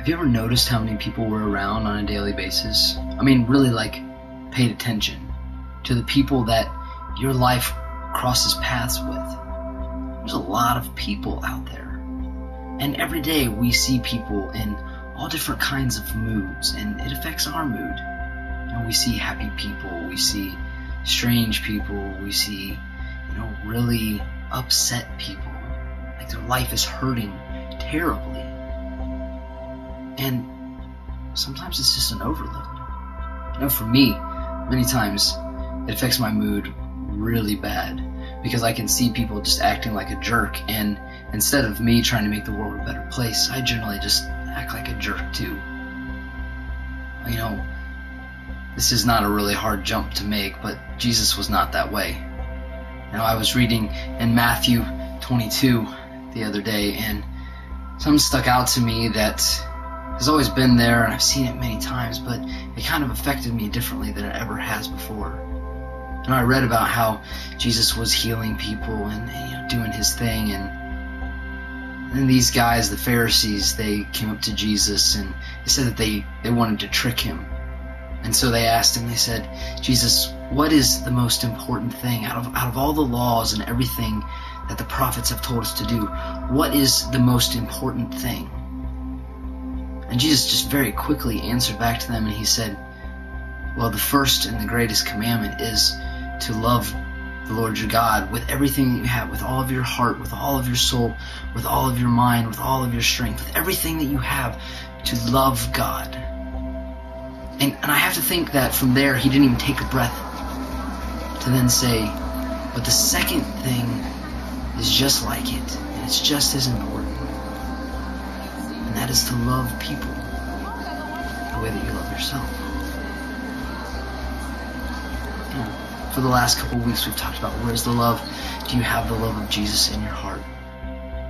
Have you ever noticed how many people we're around on a daily basis? I mean, really, like, paid attention to the people that your life crosses paths with. There's a lot of people out there. And every day we see people in all different kinds of moods, and it affects our mood. We see happy people, we see strange people, we see, really upset people. Like their life is hurting terribly. And sometimes it's just an overload. For me, many times it affects my mood really bad because I can see people just acting like a jerk, and instead of me trying to make the world a better place, I generally just act like a jerk too. This is not a really hard jump to make, but Jesus was not that way. I was reading in Matthew 22 the other day, and something stuck out to me that has always been there, and I've seen it many times, but it kind of affected me differently than it ever has before. I read about how Jesus was healing people and doing his thing, and then these guys, the Pharisees, they came up to Jesus and they said that they wanted to trick him. And so they asked him, they said, Jesus, what is the most important thing out of all the laws and everything that the prophets have told us to do? What is the most important thing? And Jesus just very quickly answered back to them, and he said, well, the first and the greatest commandment is to love the Lord your God with everything that you have, with all of your heart, with all of your soul, with all of your mind, with all of your strength, with everything that you have, to love God. And I have to think that from there, he didn't even take a breath to then say, but the second thing is just like it, and it's just as important. And that is to love people the way that you love yourself. For the last couple of weeks, we've talked about where's the love. Do you have the love of Jesus in your heart?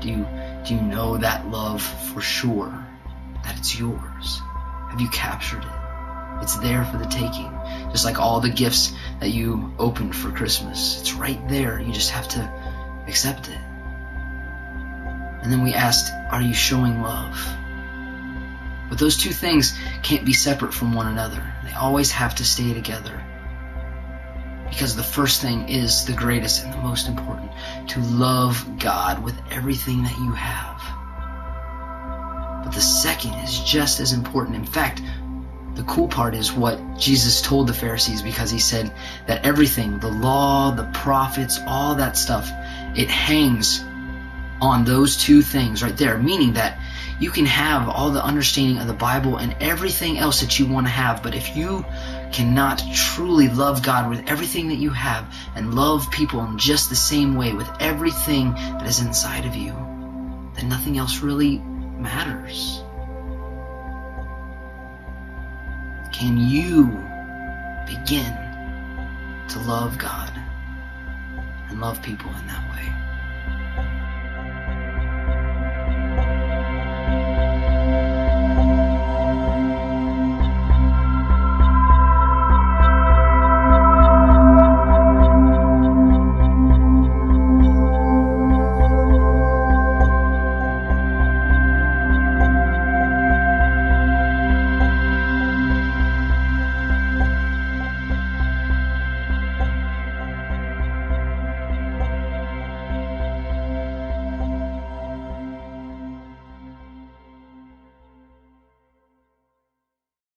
Do you know that love for sure, that it's yours? Have you captured it? It's there for the taking. Just like all the gifts that you opened for Christmas. It's right there. You just have to accept it. And then we asked, are you showing love? But those two things can't be separate from one another. They always have to stay together. Because the first thing is the greatest and the most important. To love God with everything that you have. But the second is just as important. In fact, the cool part is what Jesus told the Pharisees, because he said that everything, the law, the prophets, all that stuff, it hangs on those two things right there. Meaning that you can have all the understanding of the Bible and everything else that you want to have, but if you cannot truly love God with everything that you have and love people in just the same way with everything that is inside of you, then nothing else really matters. Can you begin to love God and love people in that way?